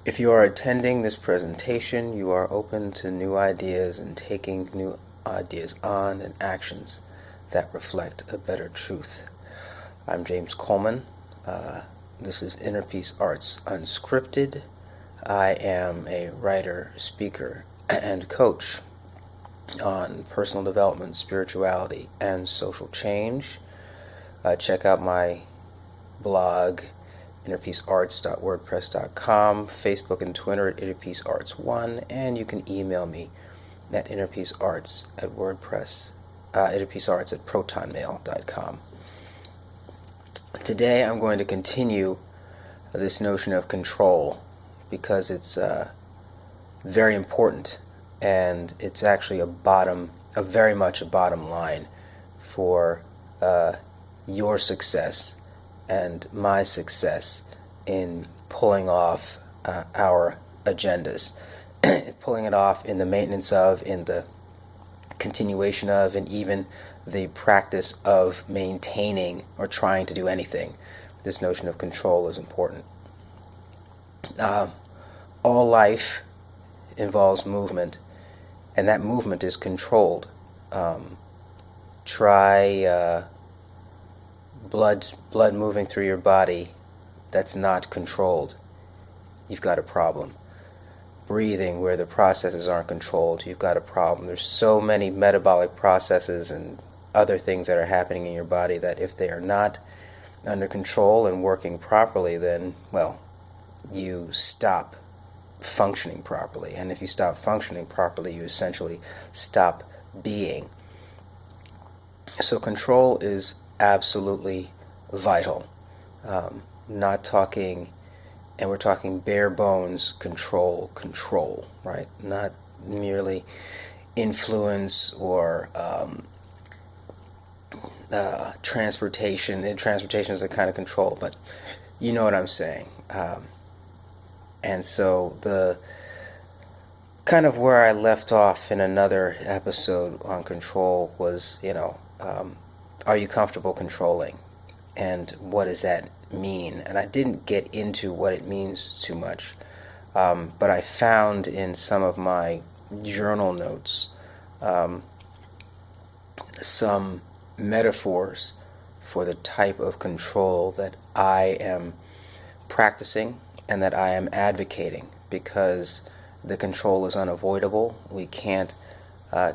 If you are attending this presentation, you are open to new ideas and taking new ideas on and actions that reflect a better truth. I'm James Coleman. This is Inner Peace Arts Unscripted. I am a writer, speaker, and coach on personal development, spirituality, and social change. Check out my blog, innerpeacearts.wordpress.com, Facebook and Twitter at innerpeacearts1, and you can email me at innerpeacearts@protonmail.com. Today I'm going to continue this notion of control because it's very important, and it's actually very much a bottom line for your success and my success in pulling off our agendas, pulling it off in the maintenance of, in the continuation of, and even the practice of maintaining or trying to do anything. This notion of control is important. All life involves movement, and that movement is controlled. Try blood moving through your body that's not controlled. You've got a problem. Breathing where the processes aren't controlled, you've got a problem. There's so many metabolic processes and other things that are happening in your body that if they are not under control and working properly, then, well, you stop functioning properly. And if you stop functioning properly, you essentially stop being. So control is absolutely vital. Not talking, and we're talking bare bones control, right? Not merely influence or transportation. And transportation is a kind of control, but you know what I'm saying. And so the kind of where I left off in another episode on control was, are you comfortable controlling? And what does that mean? And I didn't get into what it means too much. But I found in some of my journal notes some metaphors for the type of control that I am practicing and that I am advocating, because the control is unavoidable. We can't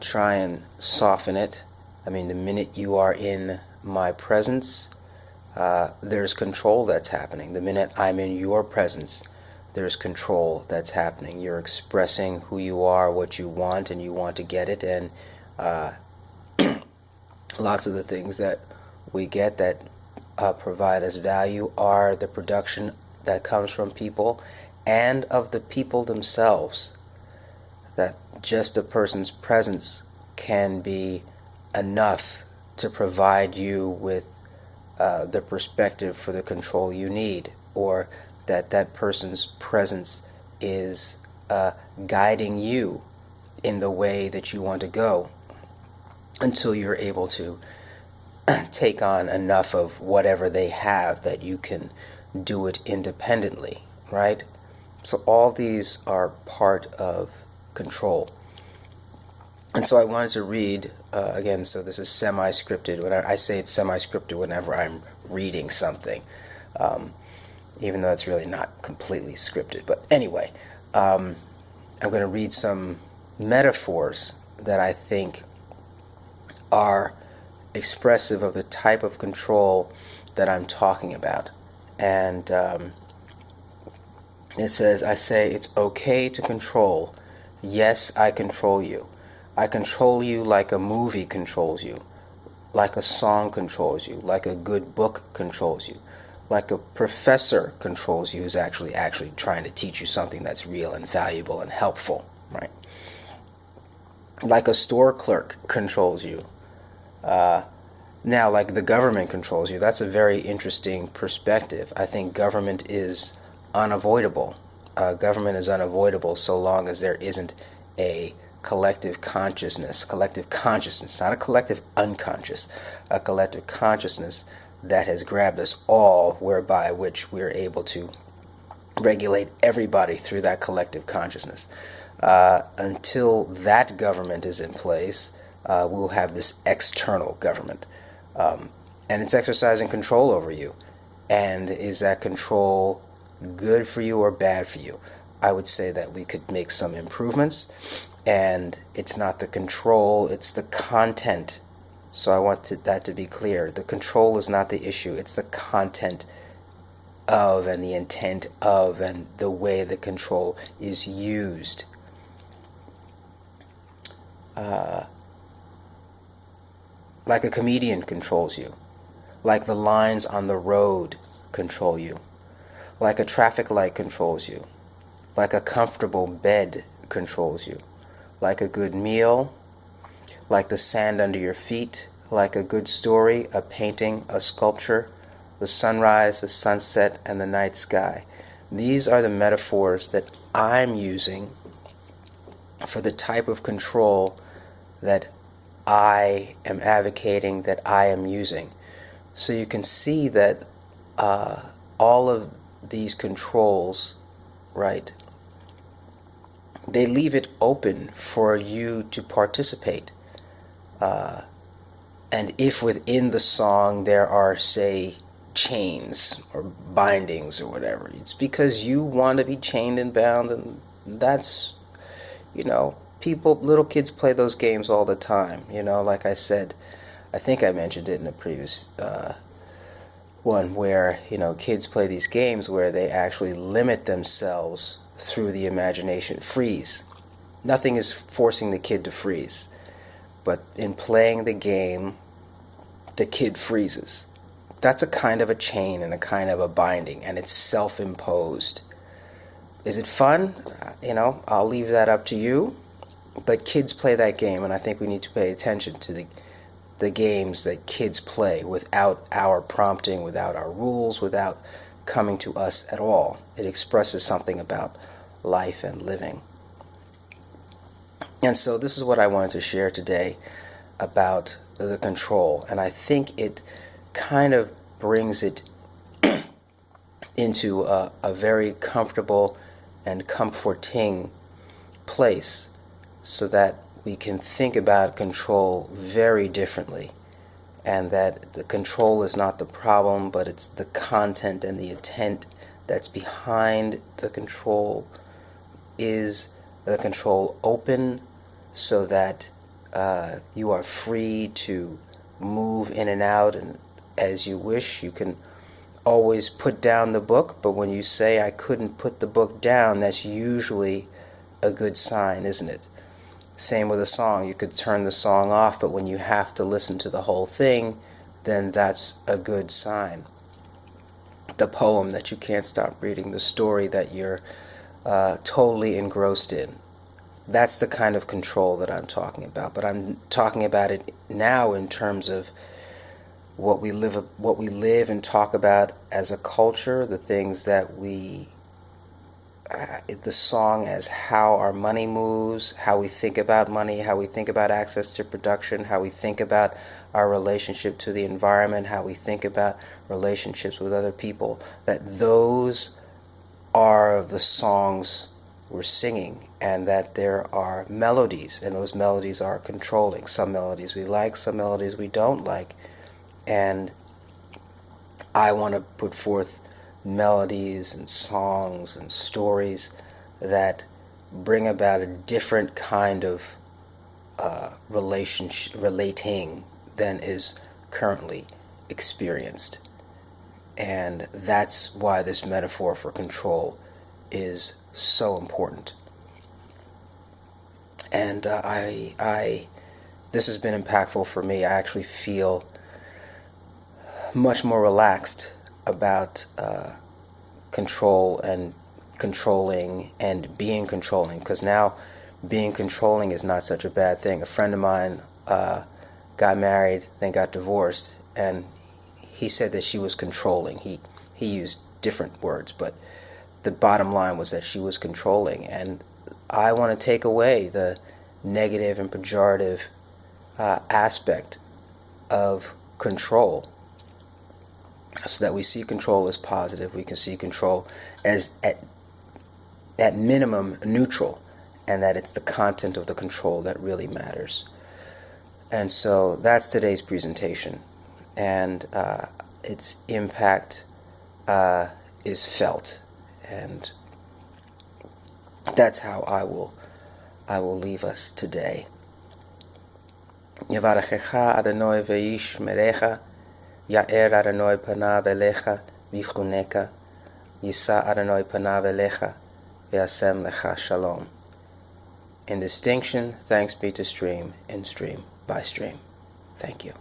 try and soften it. I mean, the minute you are in my presence, there's control that's happening. The minute I'm in your presence, there's control that's happening. You're expressing who you are, what you want, and you want to get it. And lots of the things that we get that provide us value are the production that comes from people and of the people themselves. That just a person's presence can be enough to provide you with the perspective for the control you need, or that person's presence is guiding you in the way that you want to go until you're able to take on enough of whatever they have that you can do it independently, right? So all these are part of control. And so I wanted to read, again, so this is semi-scripted. When I say it's semi-scripted whenever I'm reading something, even though it's really not completely scripted. But anyway, I'm going to read some metaphors that I think are expressive of the type of control that I'm talking about. And it says, I say, it's okay to control. Yes, I control you. I control you like a movie controls you, like a song controls you, like a good book controls you, like a professor controls you who's actually trying to teach you something that's real and valuable and helpful, right? Like a store clerk controls you. Now, like the government controls you, that's a very interesting perspective. I think government is unavoidable. Government is unavoidable so long as there isn't a collective consciousness, not a collective unconscious, a collective consciousness that has grabbed us all, whereby which we're able to regulate everybody through that collective consciousness. Until that government is in place, we'll have this external government. And it's exercising control over you. And is that control good for you or bad for you? I would say that we could make some improvements. And it's not the control, it's the content. So I want that to be clear. The control is not the issue, it's the content of and the intent of and the way the control is used. Like a comedian controls you, like the lines on the road control you, like a traffic light controls you, like a comfortable bed controls you, like a good meal, like the sand under your feet, like a good story, a painting, a sculpture, the sunrise, the sunset, and the night sky. These are the metaphors that I'm using for the type of control that I am advocating, that I am using. So you can see that all of these controls, right, they leave it open for you to participate. And if within the song there are, say, chains or bindings or whatever, it's because you want to be chained and bound, and that's, little kids play those games all the time. Like I said, I think I mentioned it in a previous one where, kids play these games where they actually limit themselves through the imagination. Freeze. Nothing is forcing the kid to freeze. But in playing the game, the kid freezes. That's a kind of a chain and a kind of a binding, and it's self-imposed. Is it fun? I'll leave that up to you. But kids play that game, and I think we need to pay attention to the games that kids play without our prompting, without our rules, without coming to us at all. It expresses something about life and living. And so this is what I wanted to share today about the control. And I think it kind of brings it into a very comfortable and comforting place so that we can think about control very differently, and that the control is not the problem, but it's the content and the intent that's behind the control. Is the control open so that you are free to move in and out and as you wish? You can always put down the book, but when you say I couldn't put the book down, that's usually a good sign, isn't it? Same with a song. You could turn the song off, but when you have to listen to the whole thing, then that's a good sign. The poem that you can't stop reading, the story that you're totally engrossed in. That's the kind of control that I'm talking about. But I'm talking about it now in terms of what we live and talk about as a culture, the things that the song as how our money moves, how we think about money, how we think about access to production, how we think about our relationship to the environment, how we think about relationships with other people, that those are the songs we're singing, and that there are melodies, and those melodies are controlling. Some melodies we like, some melodies we don't like, and I want to put forth melodies and songs and stories that bring about a different kind of relating than is currently experienced. And that's why this metaphor for control is so important. And this has been impactful for me. I actually feel much more relaxed about control and controlling and being controlling, because now being controlling is not such a bad thing. A friend of mine got married, then got divorced, and he said that she was controlling. He used different words, but the bottom line was that she was controlling. And I want to take away the negative and pejorative aspect of control, so that we see control as positive. We can see control as at minimum neutral, and that it's the content of the control that really matters. And so that's today's presentation, and its impact is felt, and that's how I will leave us today. Yavarechecha Adonai ve'yishmerecha, Ya'er Adonai panav elecha v'chuneka, Yisa Adonai panav elecha ve'asem lecha shalom. In distinction, thanks be to Stream, in Stream, by Stream. Thank you.